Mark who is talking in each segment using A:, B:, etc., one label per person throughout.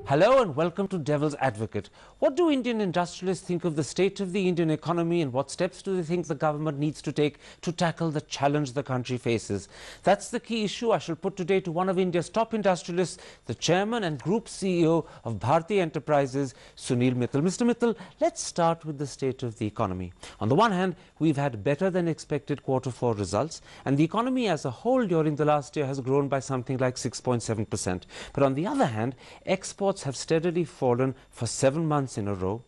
A: Hello and welcome to Devil's Advocate. What do Indian industrialists think of the state of the Indian economy, and what steps do they think the government needs to take to tackle the challenge the country faces? That's the key issue I shall put today to one of India's top industrialists, the chairman and group CEO of Bharti Enterprises, Sunil Mittal. Mr. Mittal, let's start with the state of the economy. On the one hand, we've had better than expected Q4 results, and the economy as a whole during the last year has grown by something like 6.7%. But on the other hand, exports have steadily fallen for 7 months in a row.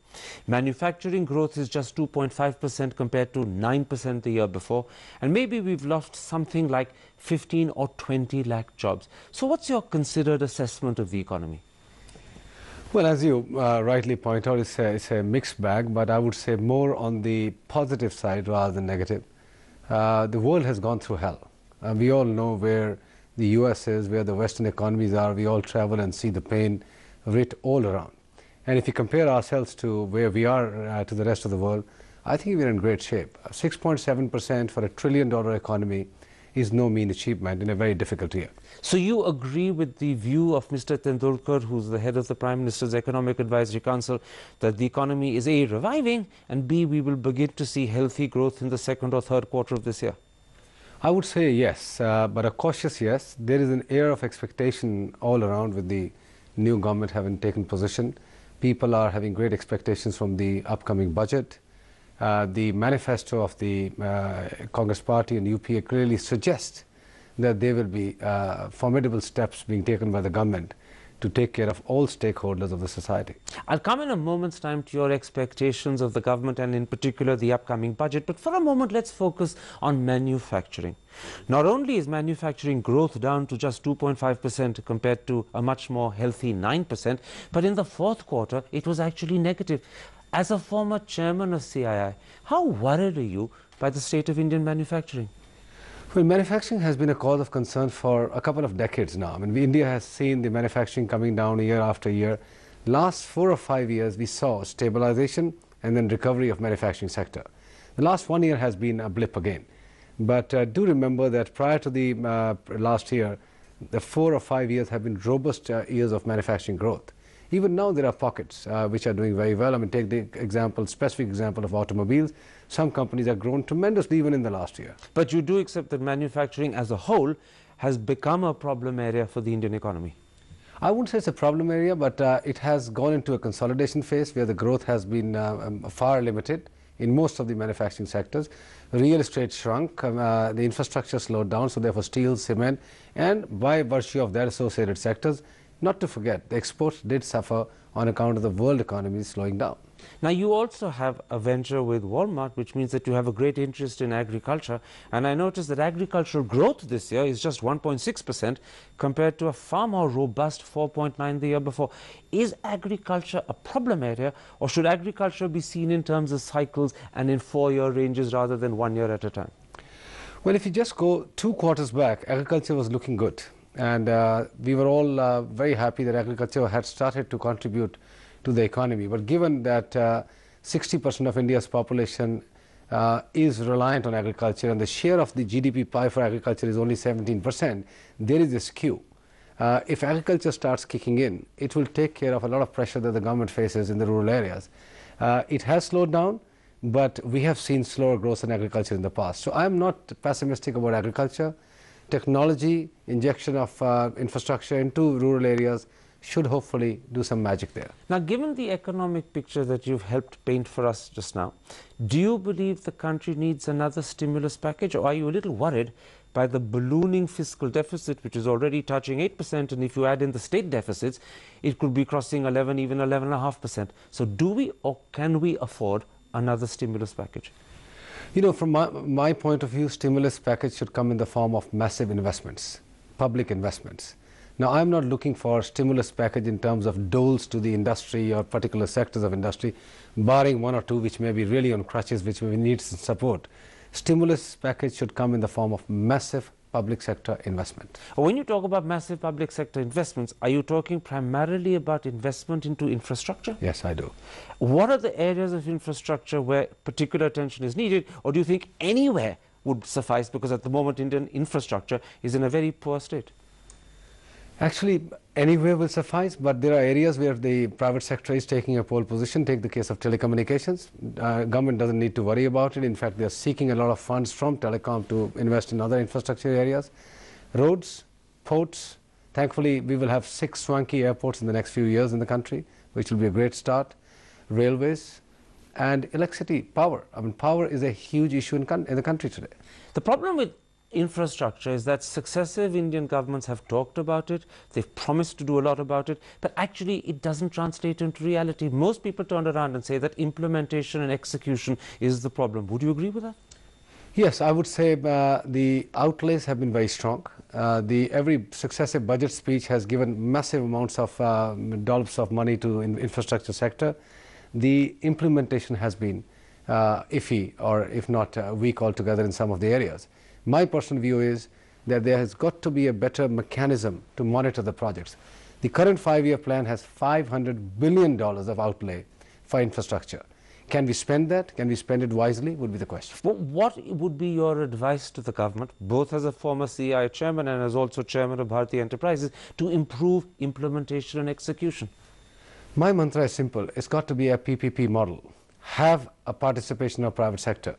A: Manufacturing growth is just 2.5% compared to 9% the year before, and maybe we've lost something like 15 or 20 lakh jobs. So what's your considered assessment of the economy?
B: Well, as you rightly point out, it's a mixed bag, but I would say more on the positive side rather than negative. The world has gone through hell. We all know where the US is, where the Western economies are. We all travel and see the pain writ all around. And if you compare ourselves to where we are to the rest of the world, I think we're in great shape. 6.7% for $1 trillion economy is no mean achievement in a very difficult year.
A: So you agree with the view of Mr. Tendulkar, who's the head of the Prime Minister's Economic Advisory Council, that the economy is A, reviving, and B, we will begin to see healthy growth in the second or third quarter of this year?
B: I would say yes, but a cautious yes. There is an air of expectation all around with the new government having taken position. People are having great expectations from the upcoming budget. The manifesto of the Congress Party and UPA clearly suggests that there will be formidable steps being taken by the government to take care of all stakeholders of the society.
A: I'll come in a moment's time to your expectations of the government and in particular the upcoming budget, but for a moment let's focus on manufacturing. Not only is manufacturing growth down to just 2.5% compared to a much more healthy 9%, but in the fourth quarter it was actually negative. As a former chairman of CII, how worried are you by the state of Indian manufacturing?
B: Well, manufacturing has been a cause of concern for a couple of decades now. I mean, India has seen the manufacturing coming down year after year. Last 4 or 5 years, we saw stabilization and then recovery of manufacturing sector. The last 1 year has been a blip again. But do remember that prior to the last year, the 4 or 5 years have been robust years of manufacturing growth. Even now there are pockets which are doing very well. I mean, take the specific example of automobiles. Some companies have grown tremendously even in the last year.
A: But you do accept that manufacturing as a whole has become a problem area for the Indian economy?
B: I wouldn't say it's a problem area, but it has gone into a consolidation phase where the growth has been far limited in most of the manufacturing sectors. Real estate shrunk, the infrastructure slowed down, so therefore steel, cement, and by virtue of their associated sectors, not to forget, the exports did suffer on account of the world economy slowing down.
A: Now, you also have a venture with Walmart, which means that you have a great interest in agriculture. And I noticed that agricultural growth this year is just 1.6% compared to a far more robust 4.9% the year before. Is agriculture a problem area, or should agriculture be seen in terms of cycles and in 4-year ranges rather than 1 year at a time?
B: Well, if you just go 2 quarters back, agriculture was looking good. And we were all very happy that agriculture had started to contribute to the economy. But given that 60% of India's population is reliant on agriculture and the share of the GDP pie for agriculture is only 17%, there is a skew. If agriculture starts kicking in, it will take care of a lot of pressure that the government faces in the rural areas. It has slowed down, but we have seen slower growth in agriculture in the past. So I am not pessimistic about agriculture. Technology, injection of infrastructure into rural areas should hopefully do some magic there.
A: Now, given the economic picture that you've helped paint for us just now, do you believe the country needs another stimulus package, or are you a little worried by the ballooning fiscal deficit, which is already touching 8%, and if you add in the state deficits, it could be crossing 11, even 11.5%. So do we or can we afford another stimulus package?
B: You know, from my point of view, stimulus package should come in the form of massive investments, public investments. Now, I'm not looking for stimulus package in terms of doles to the industry or particular sectors of industry, barring 1 or 2 which may be really on crutches, which may need some support. Stimulus package should come in the form of massive public sector investment.
A: When you talk about massive public sector investments, are you talking primarily about investment into infrastructure?
B: Yes, I do.
A: What are the areas of infrastructure where particular attention is needed, or do you think anywhere would suffice, because at the moment Indian infrastructure is in a very poor state?
B: Actually, anywhere will suffice, but there are areas where the private sector is taking a pole position. Take the case of telecommunications. Government doesn't need to worry about it. In fact, they are seeking a lot of funds from telecom to invest in other infrastructure areas. Roads, ports. Thankfully, we will have 6 swanky airports in the next few years in the country, which will be a great start. Railways and electricity, power. I mean, power is a huge issue in the country today.
A: The problem with infrastructure is that successive Indian governments have talked about it, they've promised to do a lot about it, but actually it doesn't translate into reality. Most people turn around and say that implementation and execution is the problem. Would you agree with that?
B: Yes, I would say the outlays have been very strong. Every successive budget speech has given massive amounts of dollops of money to infrastructure sector. The implementation has been iffy, or if not weak altogether in some of the areas. My personal view is that there has got to be a better mechanism to monitor the projects. The current 5-year plan has $500 billion of outlay for infrastructure. Can we spend that? Can we spend it wisely? Would be the question.
A: Well, what would be your advice to the government, both as a former CI chairman and as also chairman of Bharti Enterprises, to improve implementation and execution?
B: My mantra is simple. It's got to be a PPP model. Have a participation of private sector.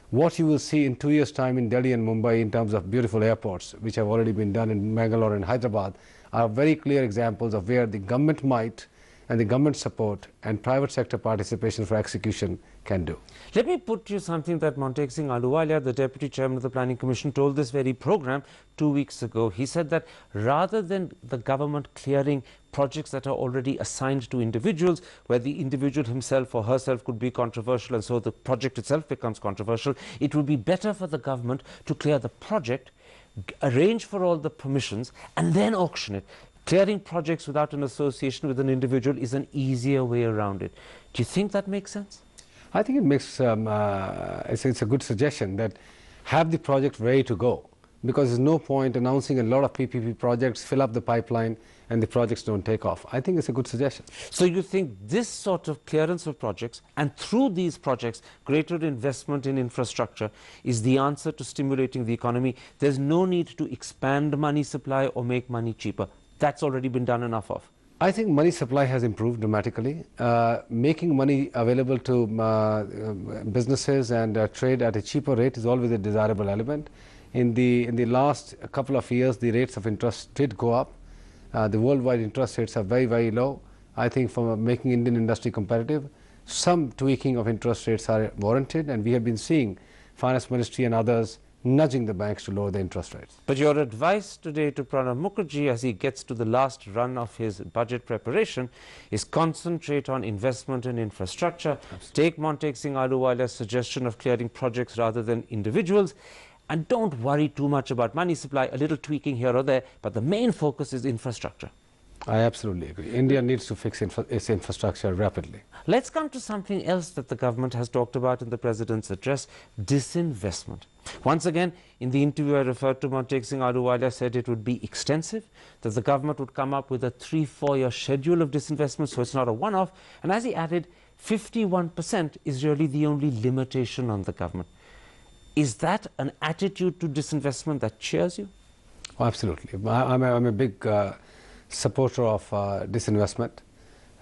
B: What you will see in 2 years' time in Delhi and Mumbai in terms of beautiful airports, which have already been done in Bangalore and Hyderabad, are very clear examples of where the government might and the government support and private sector participation for execution can do.
A: Let me put to you something that Montek Singh Ahluwalia, the Deputy Chairman of the Planning Commission, told this very program 2 weeks ago. He said that rather than the government clearing projects that are already assigned to individuals, where the individual himself or herself could be controversial and so the project itself becomes controversial, it would be better for the government to clear the project, arrange for all the permissions and then auction it. Clearing projects without an association with an individual is an easier way around it. Do you think that makes sense?
B: I think it makes, it's a good suggestion that have the project ready to go, because there's no point announcing a lot of PPP projects, fill up the pipeline and the projects don't take off. I think it's a good suggestion.
A: So you think this sort of clearance of projects and through these projects greater investment in infrastructure is the answer to stimulating the economy? There's no need to expand money supply or make money cheaper. That's already been done enough of.
B: I think money supply has improved dramatically. Making money available to businesses and trade at a cheaper rate is always a desirable element. In the last couple of years, the rates of interest did go up. The worldwide interest rates are very, very low. I think for making Indian industry competitive, some tweaking of interest rates are warranted, and we have been seeing Finance Ministry and others nudging the banks to lower the interest rates.
A: But your advice today to Pranab Mukherjee as he gets to the last run of his budget preparation is concentrate on investment in infrastructure. Absolutely. Take Montek Singh Ahluwalia's suggestion of clearing projects rather than individuals, and don't worry too much about money supply, a little tweaking here or there, but the main focus is infrastructure.
B: I absolutely agree. India needs to fix its infrastructure rapidly.
A: Let's come to something else that the government has talked about in the President's address, disinvestment. Once again, in the interview I referred to, Montek Singh Ahluwalia said it would be extensive, that the government would come up with a 3-4 year schedule of disinvestment, so it's not a one-off. And as he added, 51% is really the only limitation on the government. Is that an attitude to disinvestment that cheers you?
B: Oh, absolutely. I'm a big supporter of disinvestment.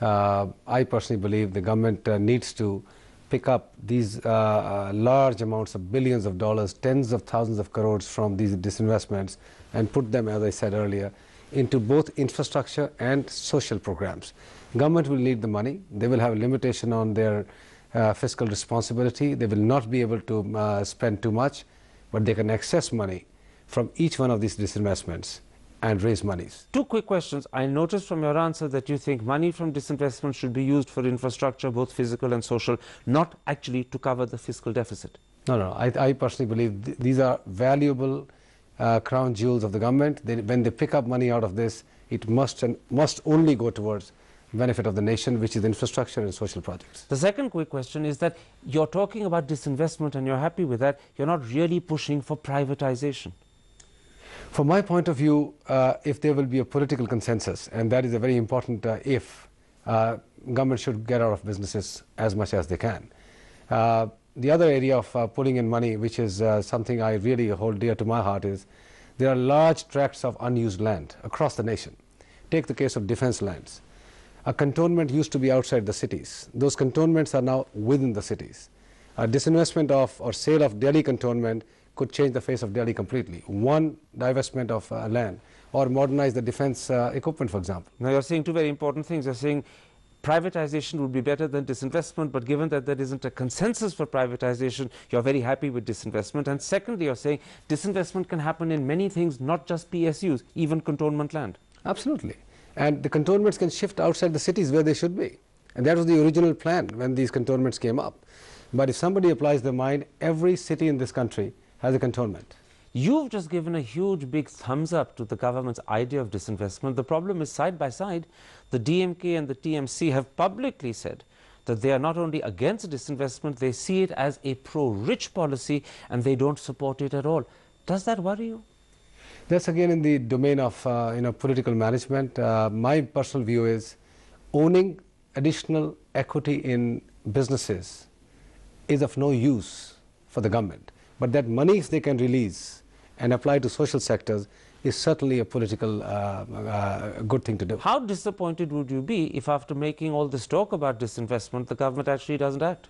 B: I personally believe the government needs to pick up these large amounts of billions of dollars, tens of thousands of crores from these disinvestments and put them, as I said earlier, into both infrastructure and social programs. Government will need the money. They will have a limitation on their fiscal responsibility. They will not be able to spend too much, but they can access money from each one of these disinvestments and raise monies. 2
A: quick questions. I noticed from your answer that you think money from disinvestment should be used for infrastructure, both physical and social, not actually to cover the fiscal deficit.
B: No. I personally believe these are valuable crown jewels of the government. When they pick up money out of this, it must only go towards benefit of the nation, which is infrastructure and social projects.
A: The second quick question is that you're talking about disinvestment and you're happy with that. You're not really pushing for privatization.
B: From my point of view, if there will be a political consensus, and that is a very important if, government should get out of businesses as much as they can. The other area of pulling in money, which is something I really hold dear to my heart, is there are large tracts of unused land across the nation. take the case of defense lands. A cantonment used to be outside the cities. Those cantonments are now within the cities. A disinvestment of or sale of Delhi cantonment could change the face of Delhi completely. One divestment of land, or modernize the defense equipment, for example.
A: Now you're saying two very important things. You're saying privatization would be better than disinvestment, but given that there isn't a consensus for privatization, you're very happy with disinvestment. And secondly, you're saying disinvestment can happen in many things, not just PSUs, even cantonment land.
B: Absolutely. And the cantonments can shift outside the cities where they should be. And that was the original plan when these cantonments came up. But if somebody applies their mind, every city in this country has a cantonment.
A: You've just given a huge big thumbs up to the government's idea of disinvestment. The problem is, side by side, the DMK and the TMC have publicly said that they are not only against disinvestment, they see it as a pro-rich policy and they don't support it at all. Does that worry you?
B: That's again in the domain of political management. My personal view is owning additional equity in businesses is of no use for the government. But that monies they can release and apply to social sectors is certainly a political good thing to do.
A: How disappointed would you be if after making all this talk about disinvestment, the government actually doesn't act?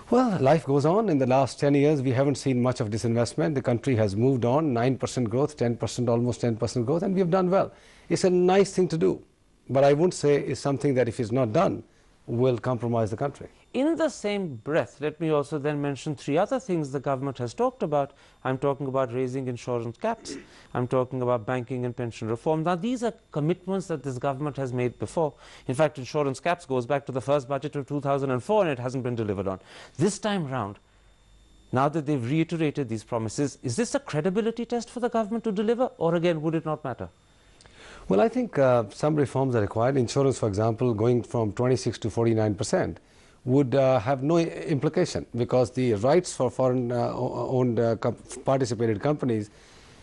B: Well, life goes on. In the last 10 years, we haven't seen much of disinvestment. The country has moved on, 9% growth, 10%, almost 10% growth, and we have done well. It's a nice thing to do, but I wouldn't say it's something that if it's not done, will compromise the country.
A: In the same breath, let me also then mention three other things the government has talked about. I'm talking about raising insurance caps. I'm talking about banking and pension reform. Now, these are commitments that this government has made before. In fact, insurance caps goes back to the first budget of 2004 and it hasn't been delivered on. This time round, now that they've reiterated these promises, is this a credibility test for the government to deliver, or again, would it not matter?
B: Well, I think some reforms are required. Insurance, for example, going from 26 to 49%. Would have no implication, because the rights for foreign owned participated companies,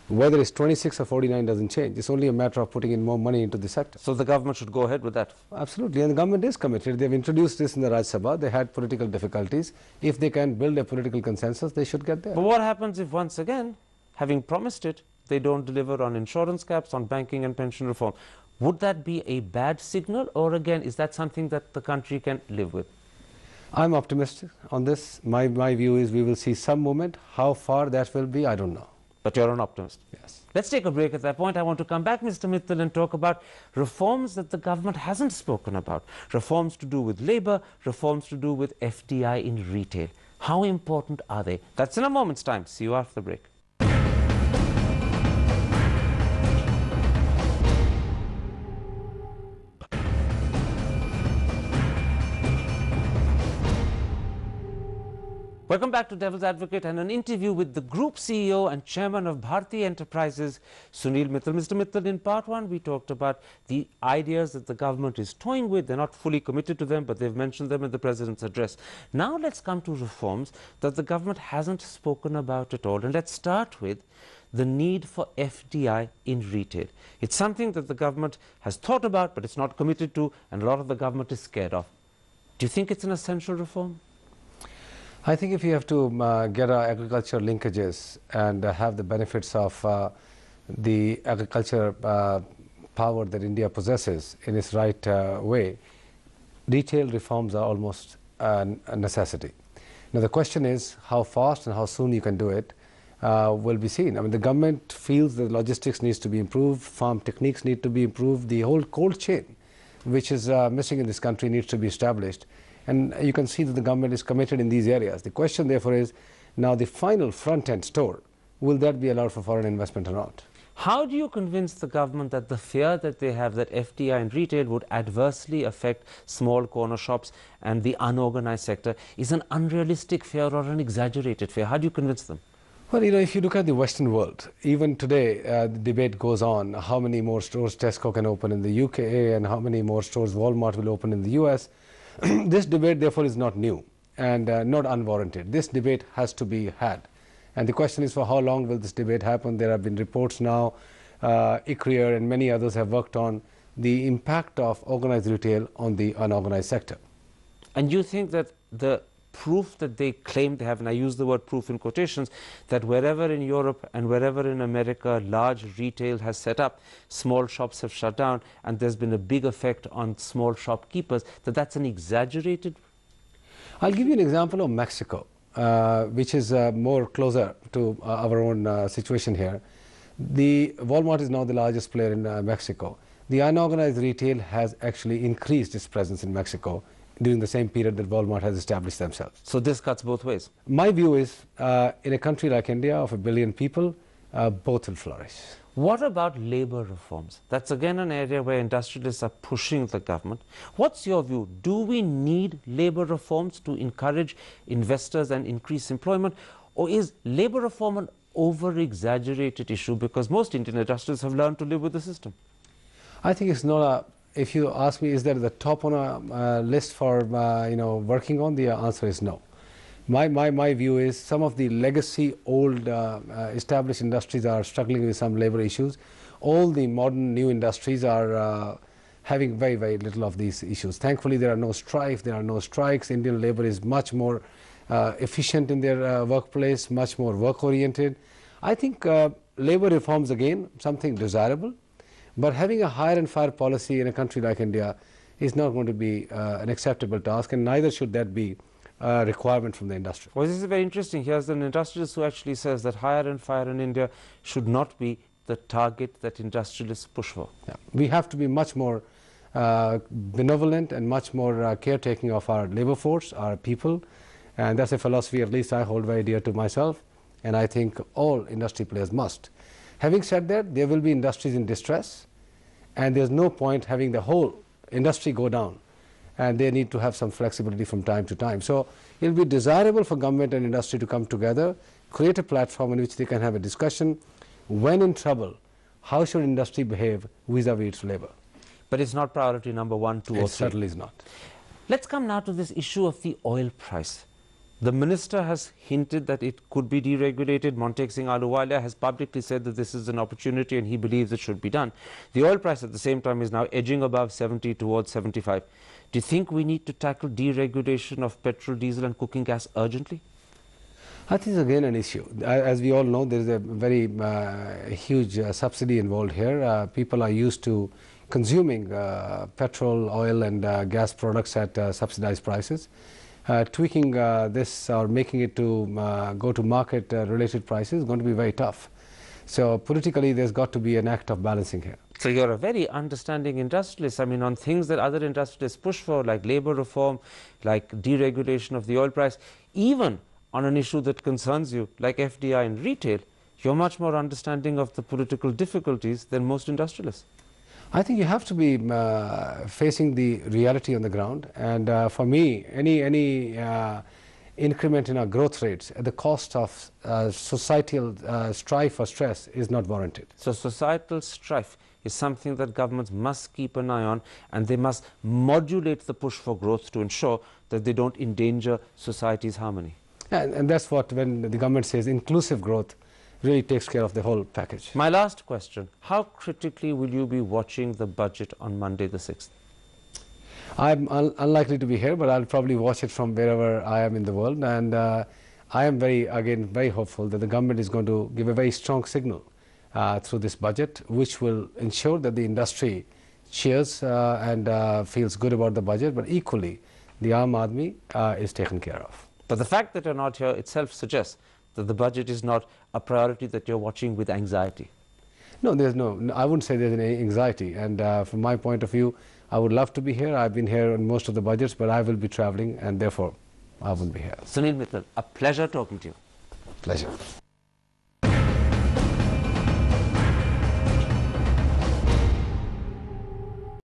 B: whether it's 26 or 49, doesn't change. It's only a matter of putting in more money into the sector.
A: So the government should go ahead with that?
B: Absolutely, and the government is committed. They've introduced this in the Rajya Sabha. They had political difficulties. If they can build a political consensus, they should get there.
A: But what happens if once again, having promised it, they don't deliver on insurance caps, on banking and pension reform? Would that be a bad signal, or again, is that something that the country can live with?
B: I'm optimistic on this. My view is we will see some movement. How far that will be, I don't know.
A: But you're an optimist?
B: Yes.
A: Let's take a break at that point. I want to come back, Mr. Mittal, and talk about reforms that the government hasn't spoken about. Reforms to do with labour, reforms to do with FDI in retail. How important are they? That's in a moment's time. See you after the break. Welcome back to Devil's Advocate and an interview with the Group CEO and Chairman of Bharti Enterprises, Sunil Mittal. Mr. Mittal, in part one, we talked about the ideas that the government is toying with. They're not fully committed to them, but they've mentioned them in the President's address. Now let's come to reforms that the government hasn't spoken about at all. And let's start with the need for FDI in retail. It's something that the government has thought about, but it's not committed to, and a lot of the government is scared of. Do you think it's an essential reform?
B: I think if you have to get our agriculture linkages and have the benefits of the agriculture power that India possesses in its right way, retail reforms are almost a necessity. Now the question is how fast and how soon you can do it will be seen. I mean, the government feels that logistics needs to be improved, farm techniques need to be improved, the whole cold chain which is missing in this country needs to be established. And you can see that the government is committed in these areas. The question therefore is, now the final front-end store, will that be allowed for foreign investment or not?
A: How do you convince the government that the fear that they have that FDI in retail would adversely affect small corner shops and the unorganized sector is an unrealistic fear or an exaggerated fear? How do you convince them?
B: Well, you know, if you look at the Western world, even today the debate goes on how many more stores Tesco can open in the UK and how many more stores Walmart will open in the US. This debate, therefore, is not new and not unwarranted. This debate has to be had. And the question is, for how long will this debate happen? There have been reports now, ICRIER and many others have worked on the impact of organized retail on the unorganized sector.
A: And you think that the proof that they claim they have, and I use the word proof in quotations, that wherever in Europe and wherever in America large retail has set up, small shops have shut down, and there's been a big effect on small shopkeepers, that's an exaggerated?
B: I'll give you an example of Mexico, which is more closer to our own situation here. The Walmart is now the largest player in Mexico. The unorganized retail has actually increased its presence in Mexico during the same period that Walmart has established themselves.
A: So this cuts both ways?
B: My view is, in a country like India of 1 billion people, both will flourish.
A: What about labor reforms? That's again an area where industrialists are pushing the government. What's your view? Do we need labor reforms to encourage investors and increase employment? Or is labor reform an over-exaggerated issue because most Indian industrialists have learned to live with the system?
B: I think it's not a, if you ask me, is that the top on a list for working on, the answer is no. My view is some of the legacy old established industries are struggling with some labor issues. All the modern new industries are having very, very little of these issues. Thankfully, there are no strife, there are no strikes. Indian labor is much more efficient in their workplace, much more work-oriented. I think labor reforms, again, something desirable, but having a hire and fire policy in a country like India is not going to be an acceptable task, and neither should that be a requirement from the industry.
A: Well, this is very interesting. Here's an industrialist who actually says that hire and fire in India should not be the target that industrialists push for.
B: Yeah. We have to be much more benevolent and much more caretaking of our labor force, our people, and that's a philosophy at least I hold very dear to myself, and I think all industry players must. Having said that, there will be industries in distress, and there's no point having the whole industry go down, and they need to have some flexibility from time to time. So it will be desirable for government and industry to come together, create a platform in which they can have a discussion. When in trouble, how should industry behave vis-a-vis its labor?
A: But it's not priority number 1, 2 or 3.
B: It certainly is not.
A: Let's come now to this issue of the oil price. The minister has hinted that it could be deregulated. Montek Singh Ahluwalia has publicly said that this is an opportunity and he believes it should be done. The oil price at the same time is now edging above 70 towards 75. Do you think we need to tackle deregulation of petrol, diesel and cooking gas urgently?
B: I think it's again an issue. As we all know, there is a very huge subsidy involved here. People are used to consuming petrol, oil and gas products at subsidized prices. Tweaking this or making it to go to market related prices is going to be very tough. So politically there's got to be an act of balancing here.
A: So you're a very understanding industrialist. I mean, on things that other industrialists push for, like labor reform, like deregulation of the oil price, even on an issue that concerns you, like FDI in retail, you're much more understanding of the political difficulties than most industrialists.
B: I think you have to be facing the reality on the ground, and for me, any increment in our growth rates at the cost of societal strife or stress is not warranted.
A: So societal strife is something that governments must keep an eye on, and they must modulate the push for growth to ensure that they don't endanger society's harmony.
B: And that's what, when the government says inclusive growth, really takes care of the whole package.
A: My last question, how critically will you be watching the budget on Monday the 6th?
B: I'm unlikely to be here, but I'll probably watch it from wherever I am in the world, and I am very hopeful that the government is going to give a very strong signal through this budget, which will ensure that the industry cheers and feels good about the budget, but equally the Aam Aadmi is taken care of.
A: But the fact that you're not here itself suggests that the budget is not a priority that you're watching with anxiety.
B: No, I wouldn't say there's any anxiety, and from my point of view, I would love to be here. I've been here on most of the budgets, but I will be traveling, and therefore I won't be here.
A: Sunil Mittal, a pleasure talking to you.
B: Pleasure.